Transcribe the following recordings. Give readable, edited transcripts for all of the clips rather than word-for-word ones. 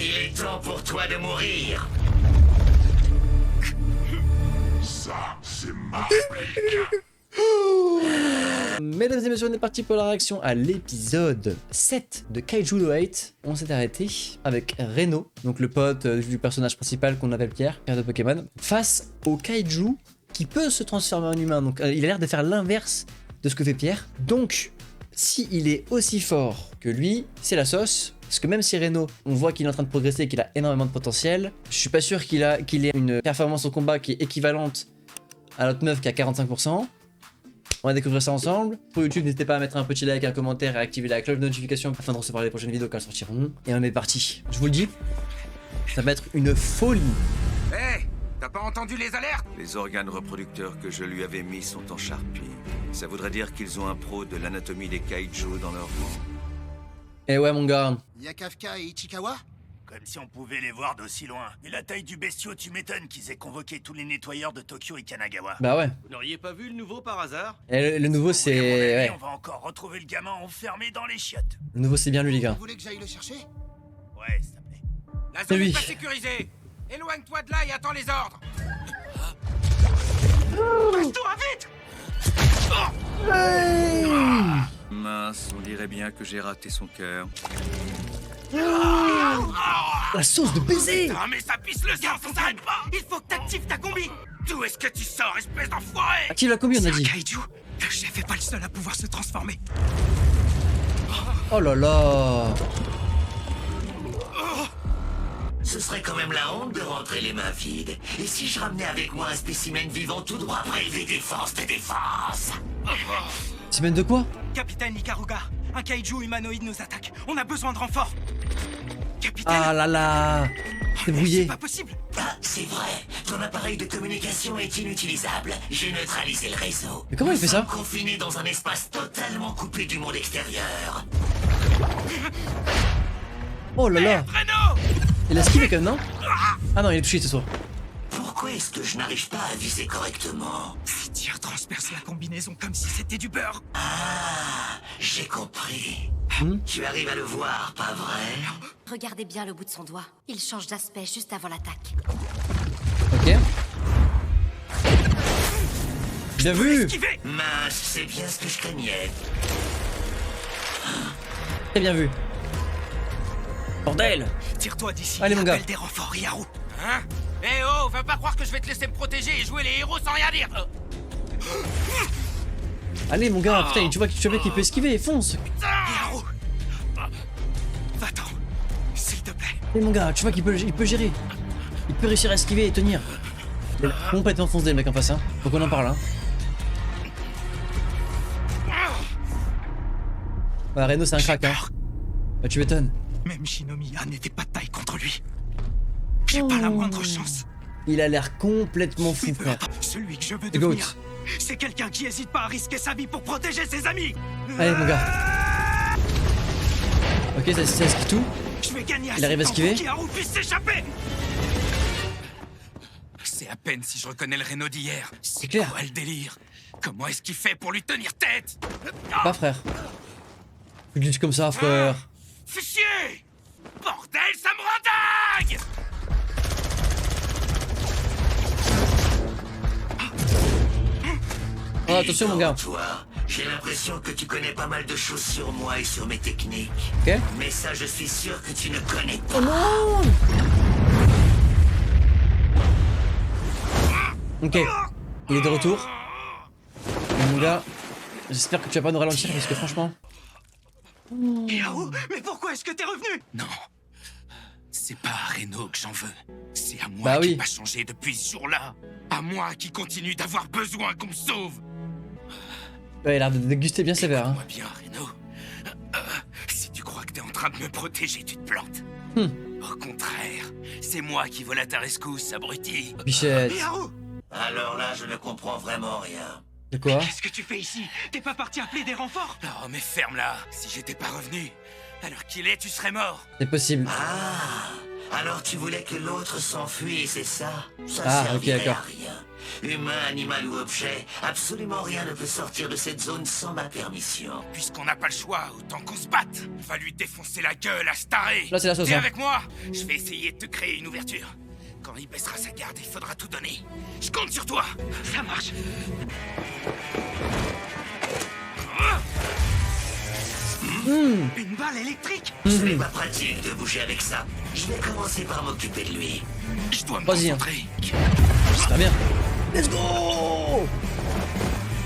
Il est temps pour toi de mourir. Ça, c'est ma réplique. Mesdames et messieurs, on est parti pour la réaction à l'épisode 7 de Kaiju No 8. On s'est arrêté avec Reno, donc le pote du personnage principal qu'on appelle Pierre de Pokémon, face au Kaiju qui peut se transformer en humain. Donc il a l'air de faire l'inverse de ce que fait Pierre. Donc, si il est aussi fort que lui, c'est la sauce. Parce que même si Reno, on voit qu'il est en train de progresser et qu'il a énormément de potentiel, je suis pas sûr qu'il ait une performance au combat qui est équivalente à notre meuf qui a 45%. On va découvrir ça ensemble. Pour YouTube, n'hésitez pas à mettre un petit like, un commentaire et à activer la cloche de notification afin de recevoir les prochaines vidéos quand elles sortiront. Et on est parti. Je vous le dis, ça va être une folie. Hé, t'as pas entendu les alertes? Les organes reproducteurs que je lui avais mis sont en charpie. Ça voudrait dire qu'ils ont un pro de l'anatomie des kaiju dans leur rang. Eh ouais mon gars. Y'a Kafka et Ichikawa? Comme si on pouvait les voir d'aussi loin. Et la taille du bestiau, tu m'étonnes qu'ils aient convoqué tous les nettoyeurs de Tokyo et Kanagawa. Bah ouais. Vous n'auriez pas vu le nouveau par hasard? Et le nouveau c'est... À mon avis, Ouais. on va encore retrouver le gamin enfermé dans les chiottes. Le nouveau c'est bien lui les gars. Vous voulez que j'aille le chercher? Ouais, s'il te plaît. La C'est zone lui. n'est pas sécurisée. Éloigne-toi de là et attends les ordres. Passe-toi, vite! Mince, on dirait bien que j'ai raté son cœur. La sauce de baiser. Ah, mais ça pisse le sang, ça s'arrête pas! Il faut que t'actives ta combi! D'où est-ce que tu sors, espèce d'enfoiré? Active la combi on a dit. Kaiju, le chef est pas le seul à pouvoir se transformer. Oh là là. Ce serait quand même la honte de rentrer les mains vides. Et si je ramenais avec moi un spécimen vivant tout droit prélevé défense de défense? Semaine de quoi? Capitaine Ikaruga, un kaiju humanoïde nous attaque. On a besoin de renfort. Capitaine! Ah là là. C'est brouillé. C'est pas possible! Ah, c'est vrai. Ton appareil de communication est inutilisable. J'ai neutralisé le réseau. Mais comment il fait ça? Confiné dans un espace totalement coupé du monde extérieur. Oh là là. Reno! Il a esquivé quand même non? Ah non il est touché ce soir. Pourquoi est-ce que je n'arrive pas à viser correctement? Ces tirs transpercent la combinaison comme si c'était du beurre. Ah, j'ai compris. Tu arrives à le voir, pas vrai? Regardez bien le bout de son doigt. Il change d'aspect juste avant l'attaque. Ok. Bien vu. Esquivé! Mince, c'est bien ce que je craignais. Très bien vu. Bordel. Tire-toi d'ici. Allez, mon gars. Appelle des renforts, Yaru. Hein? Eh oh, va pas croire que je vais te laisser me protéger et jouer les héros sans rien dire. Allez mon gars, putain, tu vois qu'il peut esquiver, fonce. Yaru! Va-t'en, s'il te plaît. Allez mon gars, tu vois qu'il peut gérer. Il peut réussir à esquiver et tenir. Il a complètement foncé le mec en face, hein. Faut qu'on en parle, hein. Bah Reno c'est un crack, hein. Bah tu m'étonnes. Même Shinomiya n'était pas de taille contre lui. J'ai pas la moindre chance. Il a l'air complètement fou, frère. Celui que je veux The Goat. devenir, c'est quelqu'un qui hésite pas à risquer sa vie pour protéger ses amis. Allez mon gars. Ok, ça esquive tout. Je vais gagner Il arrive à assez de temps esquiver. pour qu'Yaru puisse s'échapper. C'est à peine si je reconnais le Reno d'hier. C'est clair. Quoi le délire? Comment est-ce qu'il fait pour lui tenir tête? Pas frère. Faut que tu dises comme ça, frère. Fais chier! Bordel, ça me rend dingue! Oh, attention mon gars. Toi, j'ai l'impression que tu connais pas mal de choses sur moi et sur mes techniques. Ok. Mais ça, je suis sûr que tu ne connais pas. Oh non. Ok. Il est de retour. Et mon gars, j'espère que tu vas pas nous ralentir parce que franchement... Yaru, mais pourquoi est-ce que t'es revenu? Non. C'est pas à Reno que j'en veux. C'est à moi Bah qui oui. m'a changé depuis ce jour-là. À moi qui continue d'avoir besoin qu'on me sauve. Ouais, il a l'air de déguster bien sévère, hein. Moi bien, Reno. Si tu crois que t'es en train de me protéger, tu te plantes. Au contraire, c'est moi qui vole à ta rescousse, abruti. Bichette. Yaru! Alors là, je ne comprends vraiment rien. De quoi? Qu'est-ce que tu fais ici? T'es pas parti appeler des renforts? Oh, mais ferme-la. Si j'étais pas revenu, alors qu'il est, tu serais mort. C'est possible. Ah, Alors tu voulais que l'autre s'enfuit, c'est ça? Ça Ah, ok, servirait d'accord. à rien. Humain, animal ou objet, absolument rien ne peut sortir de cette zone sans ma permission. Puisqu'on n'a pas le choix, autant qu'on se batte. Va lui défoncer la gueule à ce taré. Là, c'est la sauce, T'es hein. avec moi? Je vais essayer de te créer une ouverture. Quand il baissera sa garde, il faudra tout donner. Je compte sur toi. Ça marche. Une balle électrique? Ce n'est pas pratique de bouger avec ça. Je vais commencer par m'occuper de lui. Je dois me Vas-y, hein. concentrer. C'est pas bien. Let's go!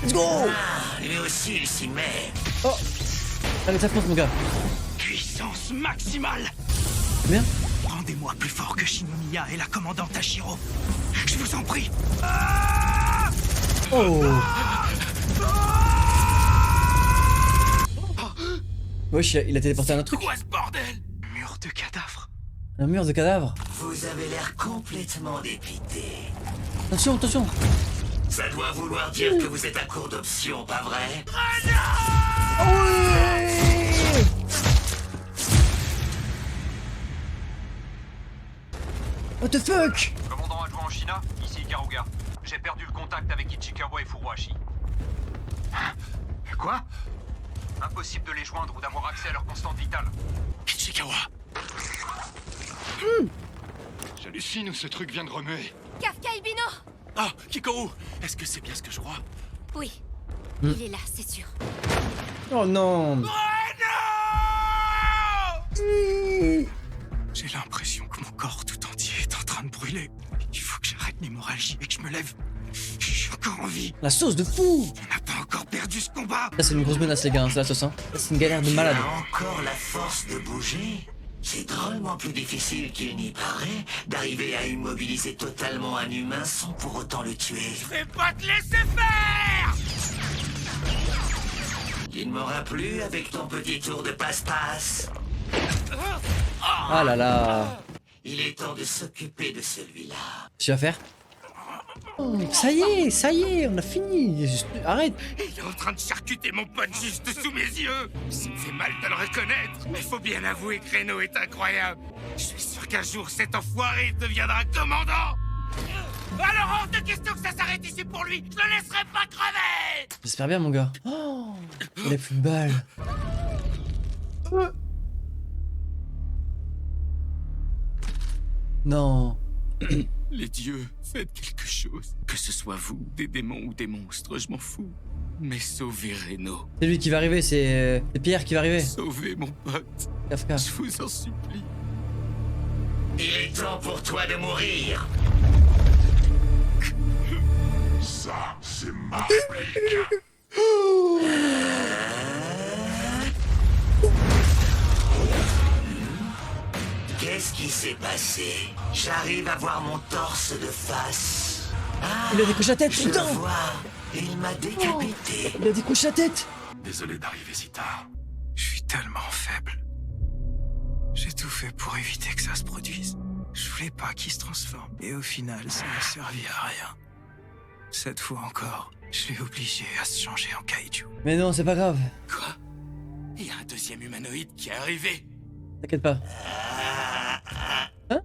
Let's go! Ah, lui aussi, il s'y met. Oh! Allez, ça fonce, mon gars. Puissance maximale. Bien. Rendez-moi plus fort que Shinomiya et la commandante Hashiro. Je vous en prie. Oh! Wesh, il a téléporté un autre truc. Quoi ce bordel? Mur de cadavres. Un mur de cadavres. Vous avez l'air complètement dépité. Attention, attention. Ça doit vouloir dire que vous êtes à court d'options, pas vrai? What the fuck? Commandant adjoint en China, ici Ikaruga. J'ai perdu le contact avec Ichikawa et Furuhashi. Quoi? Impossible de les joindre ou d'avoir accès à leur constante vitale. Ichikawa. J'hallucine où ce truc vient de remuer. Kafka Ibino! Ah, Kikoru, est-ce que c'est bien ce que je crois? Oui. Il est là, c'est sûr. Oh non! J'ai l'impression que mon corps tout entier est en train de brûler. Il faut que j'arrête l'hémorragie et que je me lève. Je suis encore en vie. La sauce de fou! On n'a pas encore perdu ce combat. Là, c'est une grosse menace, les gars, hein, c'est la sauce, hein. Là, c'est une galère de malade. Tu as encore la force de bouger? C'est drôlement plus difficile qu'il n'y paraît d'arriver à immobiliser totalement un humain sans pour autant le tuer. Je vais pas te laisser faire. Il ne m'aura plus avec ton petit tour de passe-passe. Ah là là! Il est temps de s'occuper de celui-là. Tu vas faire? Oh, ça y est, on a fini. Arrête! Il est en train de charcuter mon pote juste sous mes yeux. Ça me fait mal de le reconnaître, mais faut bien avouer que Reno est incroyable. Je suis sûr qu'un jour cet enfoiré deviendra commandant. Alors hors de question que ça s'arrête ici pour lui. Je le laisserai pas crever. J'espère bien, mon gars. Oh, il a plus de balles. Non. Les dieux, faites quelque chose. Que ce soit vous, des démons ou des monstres, je m'en fous. Mais sauvez Reno. C'est lui qui va arriver, c'est Pierre qui va arriver. Sauvez mon pote. Kafka. Je vous en supplie. Il est temps pour toi de mourir. Ça, c'est ma réplique. Qu'est-ce qui s'est passé? J'arrive à voir mon torse de face. Ah, Il a décroché la tête, je putain! le vois. Il m'a décapité. Il a décroché la tête! Désolé d'arriver si tard. Je suis tellement faible. J'ai tout fait pour éviter que ça se produise. Je voulais pas qu'il se transforme. Et au final, ça n'a servi à rien. Cette fois encore, je l'ai obligé à se changer en kaiju. Mais non, c'est pas grave. Quoi? Il y a un deuxième humanoïde qui est arrivé. T'inquiète pas. Hein?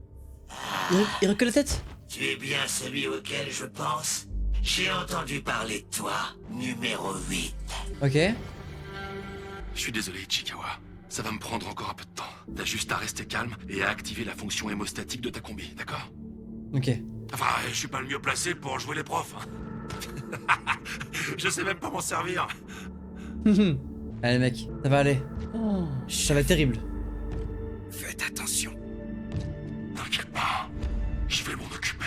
Il recule la tête? Tu es bien celui auquel je pense. J'ai entendu parler de toi, numéro 8. Ok. Je suis désolé, Ichikawa. Ça va me prendre encore un peu de temps. T'as juste à rester calme et à activer la fonction hémostatique de ta combi, d'accord? Ok. Enfin, je suis pas le mieux placé pour jouer les profs. hein. Je sais même pas m'en servir. Allez, mec, ça va aller. Oh, ça va être terrible. Faites attention. T'inquiète pas. Je vais m'en occuper.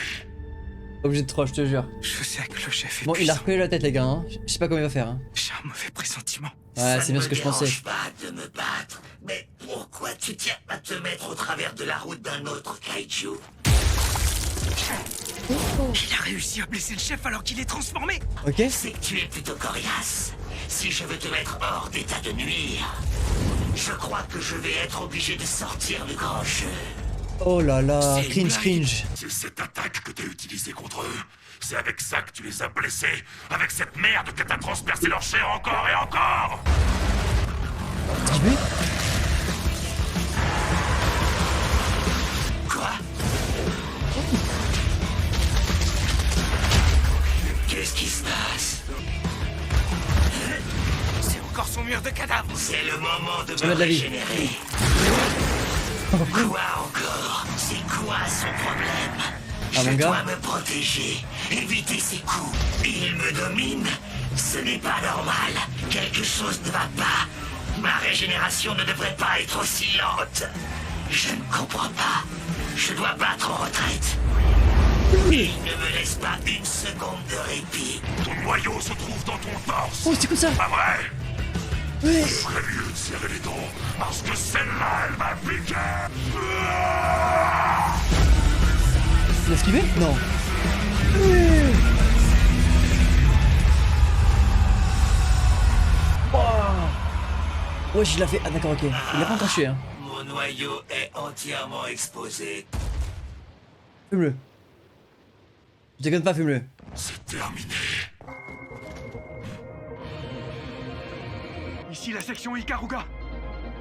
Obligé de 3, je te jure. Je sais que le chef est Bon, il a puissant. recollé la tête, les gars. Hein. Je sais pas comment il va faire. Hein. J'ai un mauvais pressentiment. Ouais, Ça c'est ne bien ce que je pensais. me dérange pas de me battre, mais pourquoi tu tiens à te mettre au travers de la route d'un autre kaiju? Il a réussi à blesser le chef alors qu'il est transformé. Ok. C'est que tu es plutôt coriace. Si je veux te mettre hors d'état de nuire, je crois que je vais être obligé de sortir le grand jeu. Oh là là, C'est une cringe, blague. cringe. C'est cette attaque que t'as utilisée contre eux. C'est avec ça que tu les as blessés. Avec cette merde que t'as transpercé leur chair encore et encore. Skibé? Quoi? armure de cadavre. C'est le moment de Ça me va de la vie. régénérer. Quoi encore? C'est quoi son problème? Ah, mon Je gars. dois me protéger, éviter ses coups. Il me domine. Ce n'est pas normal. Quelque chose ne va pas. Ma régénération ne devrait pas être aussi lente. Je ne comprends pas. Je dois battre en retraite. Il ne me laisse pas une seconde de répit. Ton noyau se trouve dans ton torse. Oh, c'est comme ça. Pas vrai? Ouais. Ferait mieux de serrer les dents, parce que celle-là, elle m'a piqué. Il l'a esquivé? Non. Ouais, je l'ai fait. Ah, d'accord, ok. Il l'a pas encore tué, hein. Mon noyau est entièrement exposé. Fume-le. Je déconne pas, fume-le. C'est terminé. Ici la section Ikaruga.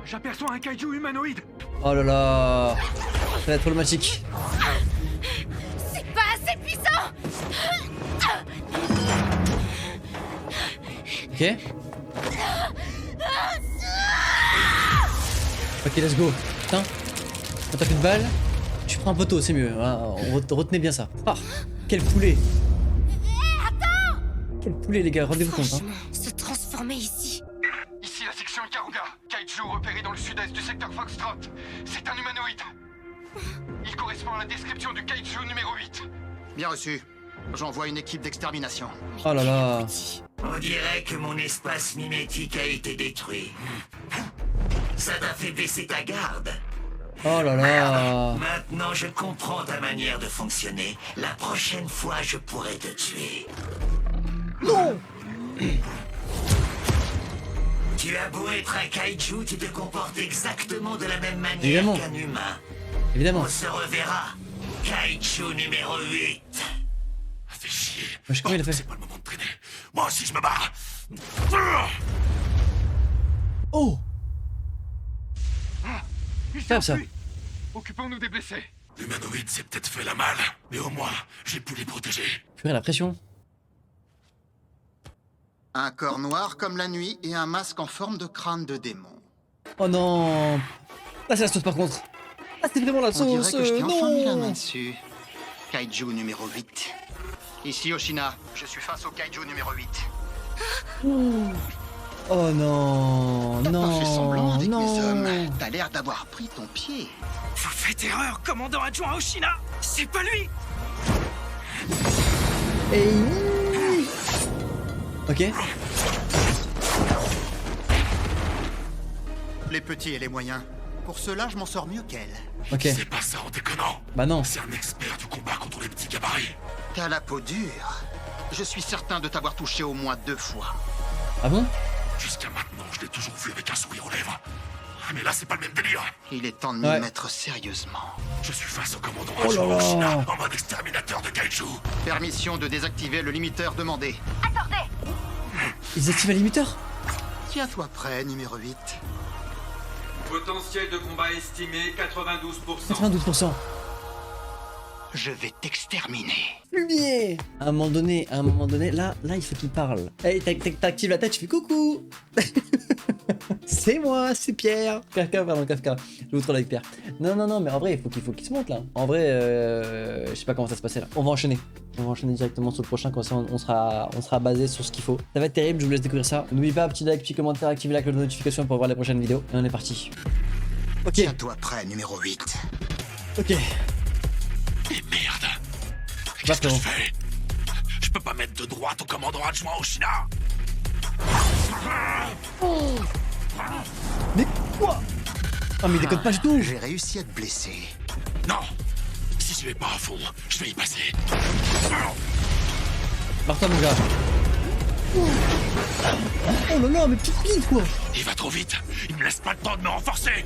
J'aperçois un kaiju humanoïde. Oh là là. Ça va être problématique. C'est pas assez puissant. Ok. Ok, let's go. Putain. Quand t'as plus de balles, tu prends un poteau, c'est mieux. Voilà, retenez bien ça. Ah, quel poulet. Quel poulet, les gars, rendez-vous compte. Hein. Franchement, se transformer ici. Ici la section Ikaruga. Kaiju repéré dans le sud-est du secteur Foxtrot. C'est un humanoïde. Il correspond à la description du kaiju numéro 8. Bien reçu. J'envoie une équipe d'extermination. Oh là là. On dirait que mon espace mimétique a été détruit. Ça t'a fait baisser ta garde. Oh là là. Maintenant, je comprends ta manière de fonctionner. La prochaine fois, je pourrai te tuer. Non. Tu as beau être un kaiju, tu te comportes exactement de la même manière Évidemment. qu'un humain. Évidemment. On se reverra. Kaiju numéro 8. Fais chier. Wesh, comment il a fait? C'est pas le moment de traîner. Moi aussi, je me barre. Oh. Il Tape ça. s'enfuit. Occupons-nous des blessés. L'humanoïde s'est peut-être fait la malle, mais au moins, j'ai pu les protéger. Purée, la pression. Un corps noir comme la nuit et un masque en forme de crâne de démon. Oh non. Là, c'est la sauce par contre. Ah, c'est vraiment la On dirait sauce. que je t'ai enfin mis la main Non. dessus. Kaiju numéro 8. Ici Oshina, je suis face au Kaiju numéro 8. Oh non. T'as pas fait semblant Non. avec mes Non. hommes. T'as l'air d'avoir pris ton pied. Vous faites erreur, commandant adjoint Oshina. C'est pas lui. Et... Ok. Les petits et les moyens. Pour cela, je m'en sors mieux qu'elle. Ok. C'est pas ça en déconnant. Bah non. C'est un expert du combat contre les petits gabarits. T'as la peau dure. Je suis certain de t'avoir touché au moins 2 fois. Ah bon? Jusqu'à maintenant, je l'ai toujours vu avec un sourire aux lèvres. Mais là, c'est pas le même délire. Il est temps de m'y Ouais. mettre sérieusement. Je suis face au commandant Oh là adjoint là. Oshina, en mode exterminateur de kaiju. Permission de désactiver le limiteur demandé. Ils activent un limiteur? Tiens-toi prêt, numéro 8. Potentiel de combat estimé 92%. 92%. Je vais t'exterminer. Fumier. À un moment donné, là, il faut qu'il parle. Hey, t'actives la tête, tu fais coucou. C'est moi, c'est Pierre. Kafka, pardon, Kafka. Je vous troll avec Pierre. Non, mais en vrai, il faut qu'il se monte là. En vrai, je sais pas comment ça se passait là. On va enchaîner. On va enchaîner directement sur le prochain, comme ça on sera basé sur ce qu'il faut. Ça va être terrible, je vous laisse découvrir ça. N'oubliez pas, petit like, petit commentaire, activez la cloche de notification pour voir les prochaines vidéos. Et on est parti. Ok, Tiens-toi prêt, numéro 8. ok. Et merde. Va, Qu'est-ce que je frérot. fais? Je peux pas mettre de droite au commandant adjoint Oshina. Mais quoi? Ah, mais il déconne pas du tout. J'ai réussi à te blesser. Non. Si je vais pas à fond, je vais y passer. Barre-toi, mon gars. Oh là là, mais petite pile quoi. Il va trop vite. Il me laisse pas le temps de me renforcer.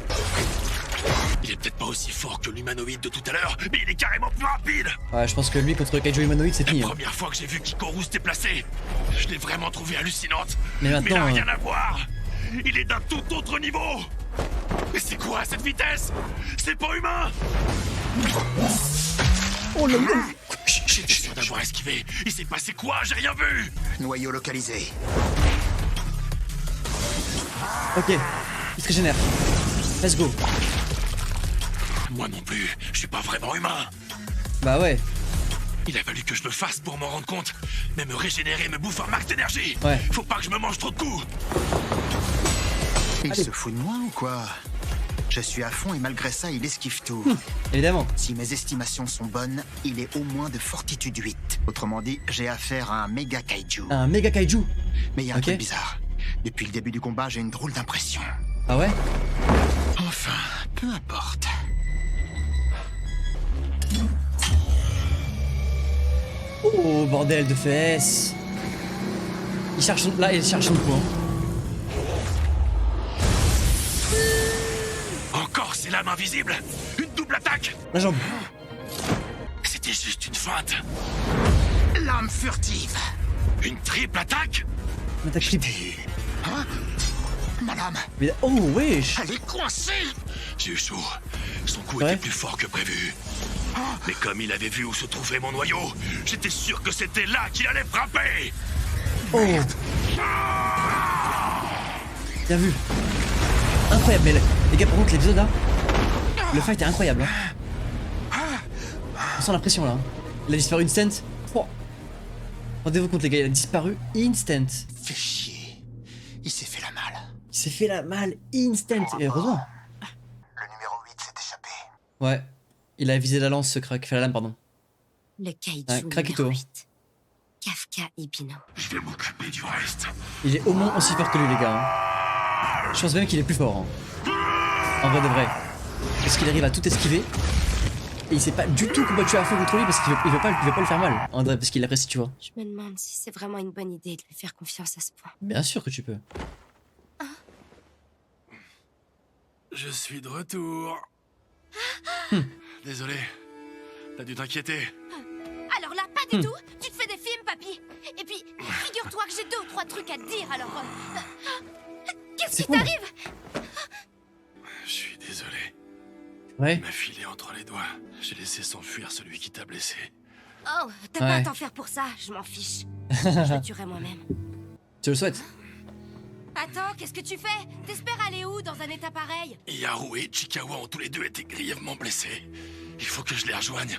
Il est peut-être pas aussi fort que l'humanoïde de tout à l'heure, mais il est carrément plus rapide. Ouais, je pense que lui contre Kaiju humanoïde, c'est La fini. Hein. première fois que j'ai vu Kikoru se déplacer, je l'ai vraiment trouvé hallucinante. Mais il maintenant, a rien à voir. Il est d'un tout autre niveau. Mais c'est quoi cette vitesse? C'est pas humain. Oh là là. J'étais sûr d'avoir esquivé. Il s'est passé quoi? J'ai rien vu. Noyau localisé. Ok, il se régénère. Let's go. Moi non plus, je suis pas vraiment humain. Bah ouais, Il a fallu que je le fasse pour m'en rendre compte. Mais me régénérer me bouffe un max d'énergie. Ouais. Faut pas que je me mange trop de coups. Il se fout de moi ou quoi? Je suis à fond et malgré ça, il esquive tout. évidemment. Si mes estimations sont bonnes, il est au moins de fortitude 8. Autrement dit, j'ai affaire à un méga kaiju. Un méga kaiju. Mais il y a un Ok. truc bizarre. Depuis le début du combat, j'ai une drôle d'impression. Ah ouais? Enfin, peu importe. Oh bordel de fesses. Il cherche son... Là, il cherche son point. Encore ces lames invisibles. Une double attaque. La jambe. C'était juste une feinte. Lame furtive. Une triple attaque. Une attaque triple. Hein? Ma lame, Oh wesh. elle est coincée. J'ai eu chaud. Son coup Ouais. était plus fort que prévu. Mais comme il avait vu où se trouvait mon noyau, j'étais sûr que c'était là qu'il allait frapper. Oh. Bien vu. Incroyable, mais les gars, par contre, l'épisode là, le fight est incroyable. Hein. On sent la pression là. Hein. Il a disparu instant. Oh. Rendez-vous compte, les gars, il a disparu instant. Fais chier. Il s'est fait la malle. Il s'est fait la malle instant. Et heureusement. Le numéro 8 s'est échappé. Ouais. Il a visé la lance, ce crack. Fait la lame, pardon. Le kaiju Ouais, Krakito. numéro 8. Kafka Ibino. Je vais m'occuper du reste. Il est au moins aussi fort que lui, les gars. Hein. Je pense même qu'il est plus fort. Hein. En vrai de vrai. Parce qu'il arrive à tout esquiver. Et il s'est pas du tout combattu à fond contre lui parce qu'il veut pas le faire mal. En vrai, parce qu'il l'apprécie, tu vois. Je me demande si c'est vraiment une bonne idée de lui faire confiance à ce point. Bien sûr que tu peux. Je suis de retour. Désolé. T'as dû t'inquiéter. Alors là, pas du tout. Tu te fais des films, papy. Et puis, figure-toi que j'ai 2 ou 3 trucs à te dire, alors... Qu'est-ce qui fou. t'arrive? Je suis désolé. Ouais. Il m'a filé entre les doigts. J'ai laissé s'enfuir celui qui t'a blessé. Oh, t'as pas à Ouais. t'en faire pour ça, je m'en fiche. Je le tuerai moi-même. Tu le souhaites? Attends, qu'est-ce que tu fais? T'espères aller où dans un état pareil? Yaru et Chikawa ont tous les deux été grièvement blessés. Il faut que je les rejoigne.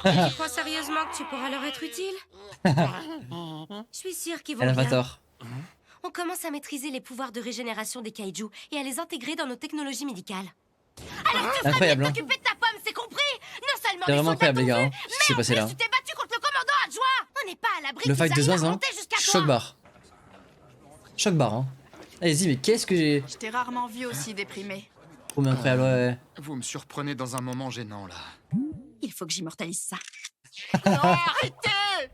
Tu crois sérieusement que tu pourras leur être utile? Je suis sûre qu'ils vont Elle a pas bien. tort. On commence à maîtriser les pouvoirs de régénération des kaiju et à les intégrer dans nos technologies médicales. Alors tu ferais Incroyable, mieux hein. de t'occuper de ta pomme, c'est compris? Non seulement C'est les vraiment soldats incroyable, les gars. t'ont Hein, vu, ce qui s'est mais en passé plus là. tu t'es battu contre le commandant adjoint. On n'est pas à l'abri Le qu'ils fight de arrivent à zinzin. monter jusqu'à toi. Choc barre. Choc barre, hein. Allez-y, mais qu'est-ce que j'ai. Je t'ai rarement vu aussi déprimé. Trop bien incroyable, ouais. Vous me surprenez dans un moment gênant, là. Il faut que j'immortalise ça. Non, arrêtez!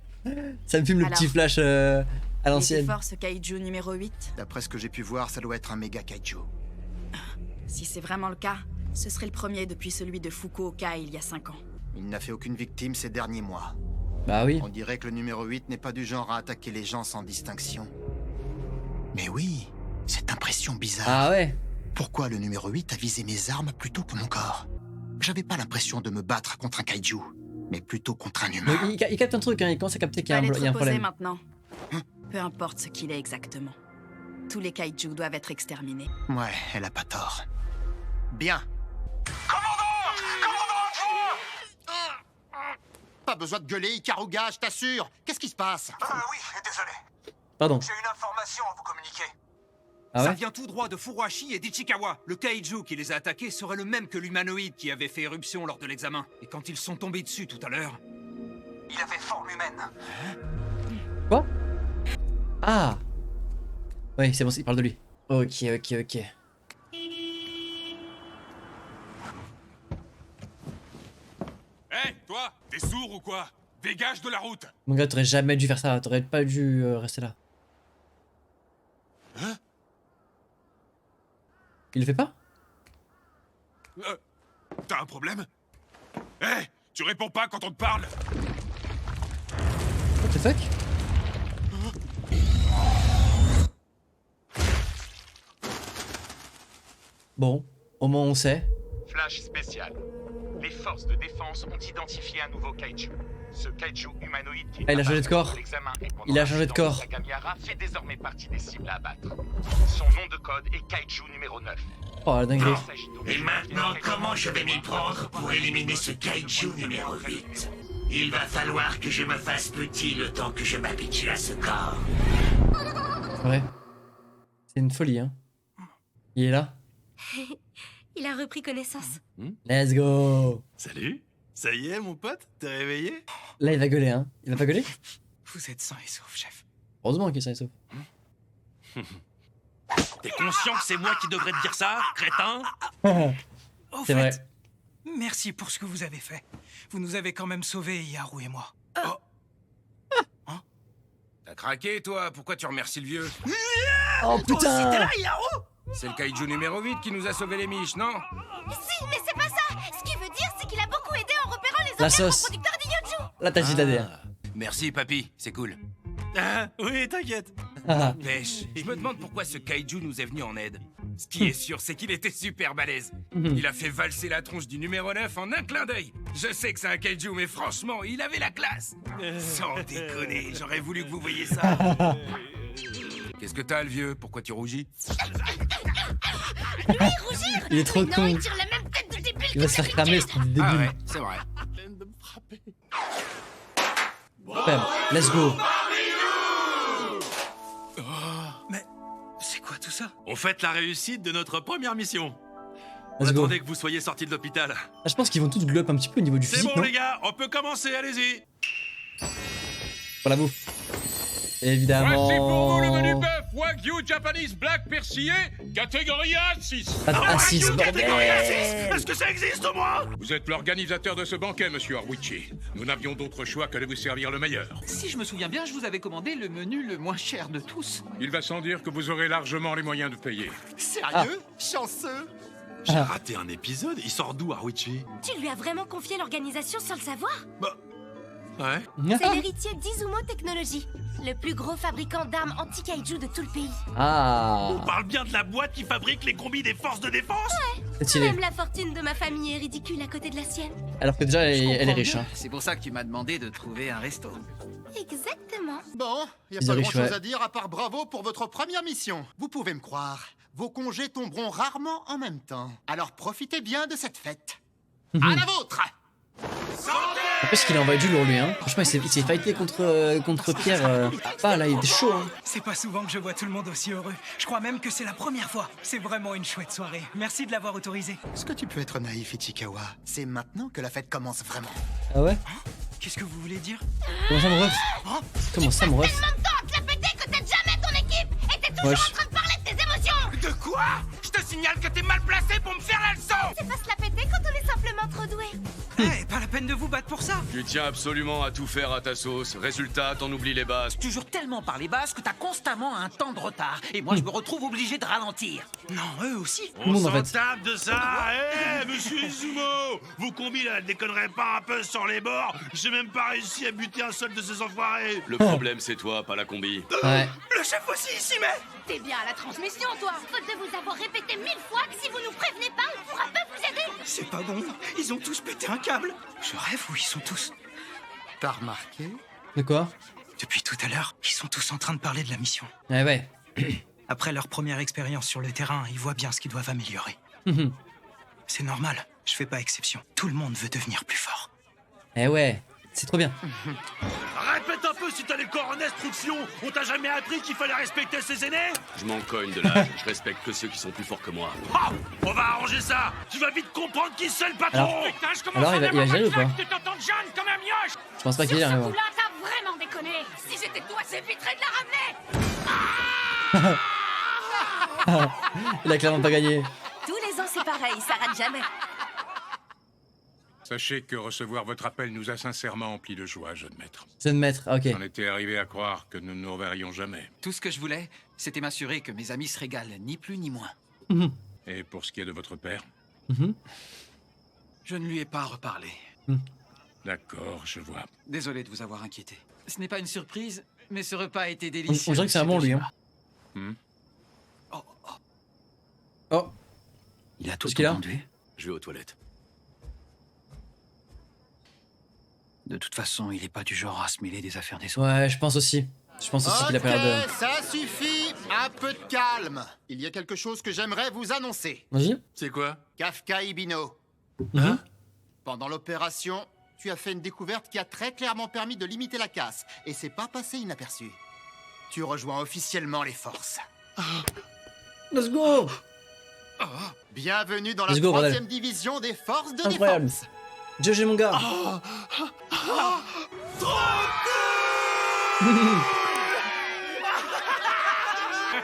Ça me filme le Alors. petit flash à Il était l'ancienne. fort ce kaiju numéro 8. D'après ce que j'ai pu voir, ça doit être un méga kaiju. Si c'est vraiment le cas, ce serait le premier depuis celui de Fukuoka il y a 5 ans. Il n'a fait aucune victime ces derniers mois. Bah oui. On dirait que le numéro 8 n'est pas du genre à attaquer les gens sans distinction. Mais oui, cette impression bizarre. Ah ouais. Pourquoi le numéro 8 a visé mes armes plutôt que mon corps? J'avais pas l'impression de me battre contre un kaiju, mais plutôt contre un Mais humain. il capte un truc, hein. Il commence à capter qu'il y a Allez un, te il y a un reposer problème. maintenant. Peu importe ce qu'il est exactement. Tous les kaiju doivent être exterminés. Ouais, elle a pas tort. Bien. Pas besoin de gueuler, Ikaruga, je t'assure. Qu'est-ce qui se passe? Oui, désolé. Pardon. J'ai une information à vous communiquer. Ah Ça ouais. vient tout droit de Furuhashi et d'Ichikawa. Le kaiju qui les a attaqués serait le même que l'humanoïde qui avait fait éruption lors de l'examen. Et quand ils sont tombés dessus tout à l'heure... Il avait forme humaine. Quoi? Ah. Oui, c'est bon, il parle de lui. Ok, ok, ok. Hé, toi, t'es sourd ou quoi? Dégage de la route. Mon gars, t'aurais jamais dû faire ça. T'aurais pas dû rester là. Hein? Il le fait pas? T'as un problème? Hé, tu réponds pas quand on te parle? What the fuck? Bon, au moins on sait. Flash spécial. Les forces de défense ont identifié un nouveau kaiju. Ce kaiju humanoïde qui Ah, il a changé de corps. l'examen et pendant Il a changé de l'accident corps. Sakamiara fait désormais partie des cibles à abattre. Son nom de code est kaiju numéro 9. Oh la dinguerie. Et maintenant, comment je vais m'y prendre pour éliminer ce kaiju numéro 8? Il va falloir que je me fasse petit le temps que je m'habitue à ce corps. Ouais. C'est une folie, hein. Il est là. Il a repris connaissance. Let's go. Salut. Ça y est, mon pote, t'es réveillé? Là, il va gueuler, hein. Il va pas gueuler? Vous êtes sain et sauf, chef. Heureusement qu'il est sain et sauf. T'es conscient que c'est moi qui devrais te dire ça, crétin? Au C'est fait, vrai. merci pour ce que vous avez fait. Vous nous avez quand même sauvés, Yaru et moi. T'as craqué, toi? Pourquoi tu remercies le vieux? Oh putain! C'est le kaiju numéro 8 qui nous a sauvé les miches, non? Si, mais c'est pas ça. Ce qui veut dire, c'est qu'il a beaucoup aidé en repérant les La autres sauce. reproducteurs d'Inyoju. Là, t'as dit d'ADR. Merci, papy, c'est cool. Ah, oui, t'inquiète. Pêche. Je me demande pourquoi ce kaiju nous est venu en aide. Ce qui est sûr, c'est qu'il était super balèze. Il a fait valser la tronche du numéro 9 en un clin d'œil. Je sais que c'est un kaiju, mais franchement, il avait la classe. Sans déconner, j'aurais voulu que vous voyiez ça. Qu'est-ce que t'as, le vieux? Pourquoi tu rougis? Lui, rougir. Il est trop Non, con. il tire la même tête de débile Il va que se faire David cramer, Cage. ce débile. Ah ouais, c'est vrai. Bam. Let's go. Mais c'est quoi tout ça? On fête la réussite de notre première mission. On Let's go. attendait que vous soyez sortis de l'hôpital. Ah, je pense qu'ils vont tous glow up un petit peu au niveau du C'est physique, bon, non? les gars, on peut commencer, allez-y. Pour la bouffe. Évidemment. Voici pour vous le menu bœuf Wagyu Japanese Black persillé, catégorie A6. A6, bordel. Est-ce que ça existe au moins? Vous êtes l'organisateur de ce banquet, monsieur Arwichi. Nous n'avions d'autre choix que de vous servir le meilleur. Si je me souviens bien, je vous avais commandé le menu le moins cher de tous. Il va sans dire que vous aurez largement les moyens de payer. Sérieux? Chanceux? J'ai raté un épisode, il sort d'où, Arwichi? Tu lui as vraiment confié l'organisation sans le savoir? Ouais. C'est l'héritier d'Izumo Technologies, le plus gros fabricant d'armes anti-kaiju de tout le pays. Ah. On parle bien de la boîte qui fabrique les combis des forces de défense? C'est stylé. Même la fortune de ma famille est ridicule à côté de la sienne. Alors que déjà, elle est riche, hein. C'est pour ça que tu m'as demandé de trouver un resto. Exactement. Bon, y a Ils pas ont grand riche, chose ouais. à dire à part bravo pour votre première mission. Vous pouvez me croire, vos congés tomberont rarement en même temps. Alors profitez bien de cette fête. À la vôtre! En plus, qu'il a envoyé du lourd, lui, hein. Franchement, il s'est fighté contre Pierre. Là, il était chaud, hein. C'est pas souvent que je vois tout le monde aussi heureux. Je crois même que c'est la première fois. C'est vraiment une chouette soirée. Merci de l'avoir autorisé. Est-ce que tu peux être naïf, Ichikawa? C'est maintenant que la fête commence vraiment. Ah ouais? Qu'est-ce que vous voulez dire? Comment ça, mon ref? Comment ça, mon ref? Tellement de temps à te la péter que t'aides jamais ton équipe et t'es toujours Wesh. en train de parler de tes émotions. De quoi? Je te signale que t'es mal placé pour me faire la leçon! C'est pas se la péter quand on est simplement trop doué. Eh, pas la peine de vous battre pour ça. Tu tiens absolument à tout faire à ta sauce. Résultat, t'en oublies les bases. Tu jures tellement par les bases que t'as constamment un temps de retard. Et moi, je me retrouve obligé de ralentir. Non, eux aussi. Tout le monde, en fait. Tape de ça. Monsieur Izumo, vos combis là, déconnerez pas un peu sur les bords. J'ai même pas réussi à buter un seul de ces enfoirés. Le problème, c'est toi, pas la combi. Ouais. Le chef aussi ici, mais... T'es bien à la transmission, toi. Faute de vous avoir répété 1000 fois que si vous nous prévenez pas, on pourra pas vous aider. C'est pas bon. Ils ont tous pété un câble. Je rêve où ils sont tous. T'as remarqué? De quoi? Depuis tout à l'heure, ils sont tous en train de parler de la mission. Ah ouais. Après leur première expérience sur le terrain, ils voient bien ce qu'ils doivent améliorer. C'est normal, je fais pas exception. Tout le monde veut devenir plus fort. Eh ouais. C'est trop bien. Répète un peu si t'as les corps en instruction. On t'a jamais appris qu'il fallait respecter ses aînés? Je m'en cogne de l'âge. Je respecte que ceux qui sont plus forts que moi. Ah, on va arranger ça. Tu vas vite comprendre qui c'est le patron. Alors, il va gérer ou pas? Tu t'entends Jeanne comme un mioche. Je pense pas qu'il y ait Sur ce rien. coup-là, t'as vraiment déconné. Si j'étais toi, j'éviterais de la ramener. Il a clairement pas gagné. Tous les ans, c'est pareil, ça rate jamais. Sachez que recevoir votre appel nous a sincèrement empli de joie, jeune maître. Jeune maître, ok. On était arrivé à croire que nous ne nous reverrions jamais. Tout ce que je voulais, c'était m'assurer que mes amis se régalent, ni plus ni moins. Et pour ce qui est de votre père? Je ne lui ai pas reparlé. D'accord, je vois. Désolé de vous avoir inquiété. Ce n'est pas une surprise, mais ce repas a été délicieux. On dirait que c'est un bon, lui, hein. Oh. Il a tout Qu'est-ce qu'il a? entendu. Je vais aux toilettes. De toute façon, il est pas du genre à se mêler des affaires des autres. Ouais, je pense aussi. Je pense aussi qu'il a pas l'air de... ça suffit. Un peu de calme. Il y a quelque chose que j'aimerais vous annoncer. Vas-y. C'est quoi? Kafka Ibino. Hein? Pendant l'opération, tu as fait une découverte qui a très clairement permis de limiter la casse, et c'est pas passé inaperçu. Tu rejoins officiellement les forces. Let's go. Bienvenue dans la Let's go, 3e division des forces de Incroyable. défense. GG mon gars.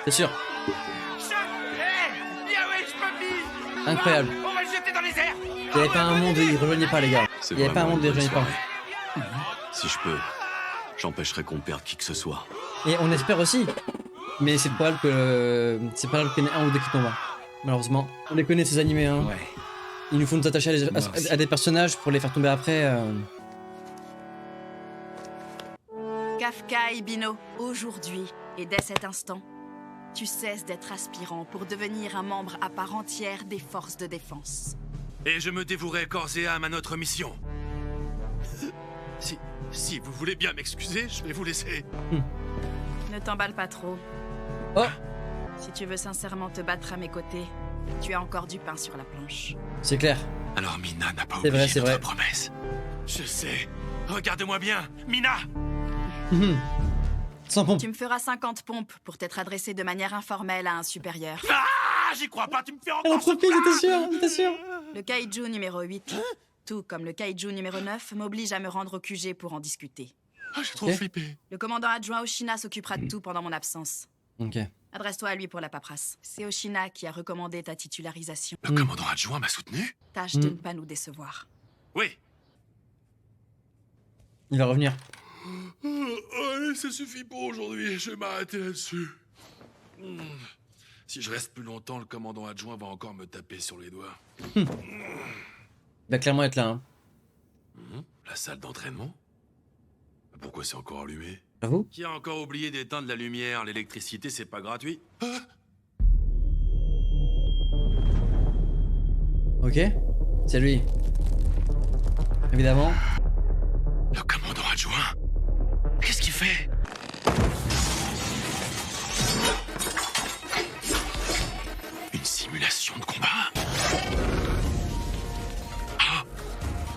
C'est sûr. Incroyable. On va le jeter dans les airs. Il n'y avait pas un monde où il rejoignait pas les gars. Il n'y avait pas un monde où il rejoignait pas. Si je peux, j'empêcherai qu'on perde qui que ce soit. Et on espère aussi. Mais c'est probable que qu'il y en ait un ou deux qui tombent. Malheureusement. On les connaît ces animés hein. Ouais. Il nous faut nous attacher à des personnages pour les faire tomber après. Kafka Ibino, aujourd'hui et dès cet instant, tu cesses d'être aspirant pour devenir un membre à part entière des forces de défense. Et je me dévouerai corps et âme à notre mission. Si vous voulez bien m'excuser, je vais vous laisser. Ne t'emballe pas trop. Oh. Si tu veux sincèrement te battre à mes côtés, tu as encore du pain sur la planche. C'est clair. Alors Mina n'a pas C'est oublié vrai, notre promesse. Je sais. Regarde-moi bien, Mina. 100 pompes. Tu me feras 50 pompes pour t'être adressé de manière informelle à un supérieur. Ah, j'y crois pas, tu me fais Elle a encore trop pris, j'étais sûr. Le kaiju numéro 8, tout comme le kaiju numéro 9, m'oblige à me rendre au QG pour en discuter. Ah, j'ai trop flippé. Le commandant adjoint Oshina s'occupera de tout pendant mon absence. Ok. Adresse-toi à lui pour la paperasse. C'est Oshina qui a recommandé ta titularisation. Le commandant adjoint m'a soutenu? Tâche de ne pas nous décevoir. Oui. Il va revenir. Allez, ça suffit pour aujourd'hui, je vais m'arrêter là-dessus. Si je reste plus longtemps, le commandant adjoint va encore me taper sur les doigts. Il va clairement être là. Hein. La salle d'entraînement? Pourquoi c'est encore allumé? J'avoue. Qui a encore oublié d'éteindre la lumière? L'électricité, c'est pas gratuit. Ok. C'est lui. Évidemment. Le commandant adjoint? Qu'est-ce qu'il fait? Une simulation de combat? Ah!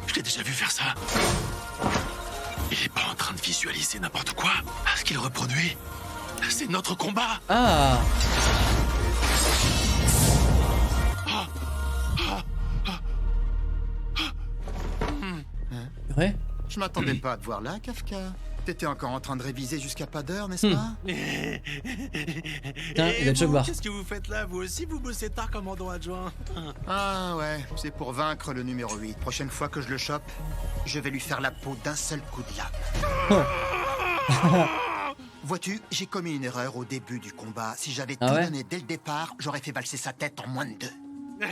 Je l'ai déjà vu faire ça. Il est pas en train de visualiser n'importe quoi. Ce qu'il reproduit, c'est notre combat. Ah. Ouais. Je m'attendais pas à te voir là, Kafka. T'étais encore en train de réviser jusqu'à pas d'heure, n'est-ce pas? Tiens, il a choc barre. Qu'est-ce que vous faites là? Vous aussi, vous bossez tard, commandant adjoint? Ah ouais, c'est pour vaincre le numéro 8. Prochaine fois que je le chope, je vais lui faire la peau d'un seul coup de lame. Vois-tu, j'ai commis une erreur au début du combat. Si j'avais tout donné dès le départ, j'aurais fait valser sa tête en moins de 2.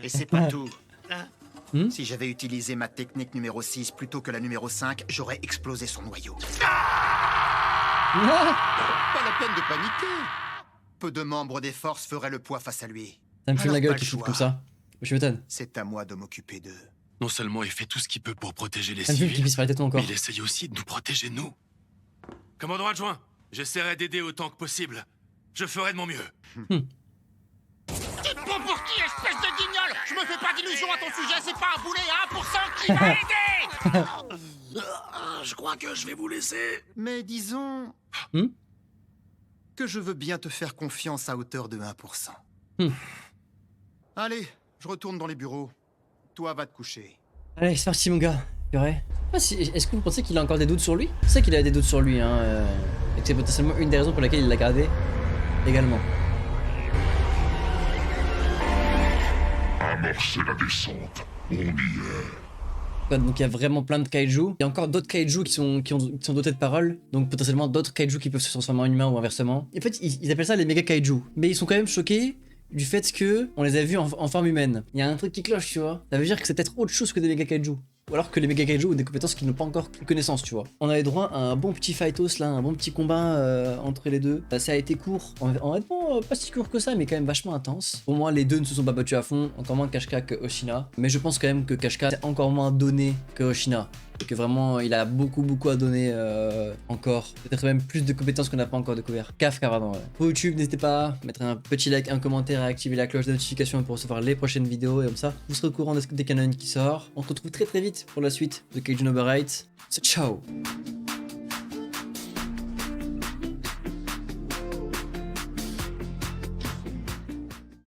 Et c'est pas tout. Si j'avais utilisé ma technique numéro 6 plutôt que la numéro 5, j'aurais explosé son noyau. Pas la peine de paniquer. Peu de membres des forces feraient le poids face à lui. Ça me fait Alors, la gueule pas qui le fout choix. comme ça. Je m'étonne. C'est à moi de m'occuper d'eux. Non seulement il fait tout ce qu'il peut pour protéger les Ça me fait qu'il civils, puisse faire les tétons encore. mais il essaye aussi de nous protéger, nous. Commandant adjoint, j'essaierai d'aider autant que possible. Je ferai de mon mieux. Tu te prends pour qui, espèce de guignol? Je me fais pas d'illusions à ton sujet, c'est pas un boulet à 1% qui va aider. Je crois que je vais vous laisser. Mais disons que je veux bien te faire confiance à hauteur de 1%. Allez, je retourne dans les bureaux. Toi, va te coucher. Allez, c'est parti mon gars. Purée. Ah, est-ce que vous pensez qu'il a encore des doutes sur lui? C'est vrai qu'il a des doutes sur lui, hein. Et que c'est potentiellement une des raisons pour laquelle il l'a gardé également. Amorcer la descente. On y est. Donc il y a vraiment plein de kaiju. Il y a encore d'autres kaiju qui sont dotés de paroles. Donc potentiellement d'autres kaiju qui peuvent se transformer en humains ou inversement. En fait, ils appellent ça les méga kaiju. Mais ils sont quand même choqués du fait que on les a vus en forme humaine. Il y a un truc qui cloche, tu vois. Ça veut dire que c'est peut-être autre chose que des méga kaiju. Ou alors que les méga kaiju ont des compétences qu'ils n'ont pas encore pris connaissance, tu vois. On avait droit à un bon petit fightos là, un bon petit combat entre les deux. Ça a été court. Honnêtement, pas si court que ça, mais quand même vachement intense. Pour moi, les deux ne se sont pas battus à fond, encore moins Kafka que Oshina. Mais je pense quand même que Kafka est encore moins donné que Oshina. et que vraiment il a beaucoup à donner encore. Peut-être même plus de compétences qu'on n'a pas encore découvert. Kafka, pardon. Ouais. Pour YouTube, n'hésitez pas à mettre un petit like, un commentaire et à activer la cloche de notification pour recevoir les prochaines vidéos et comme ça, vous serez au courant des canons qui sort. On se retrouve très vite pour la suite de Kaiju Number 8. Ciao!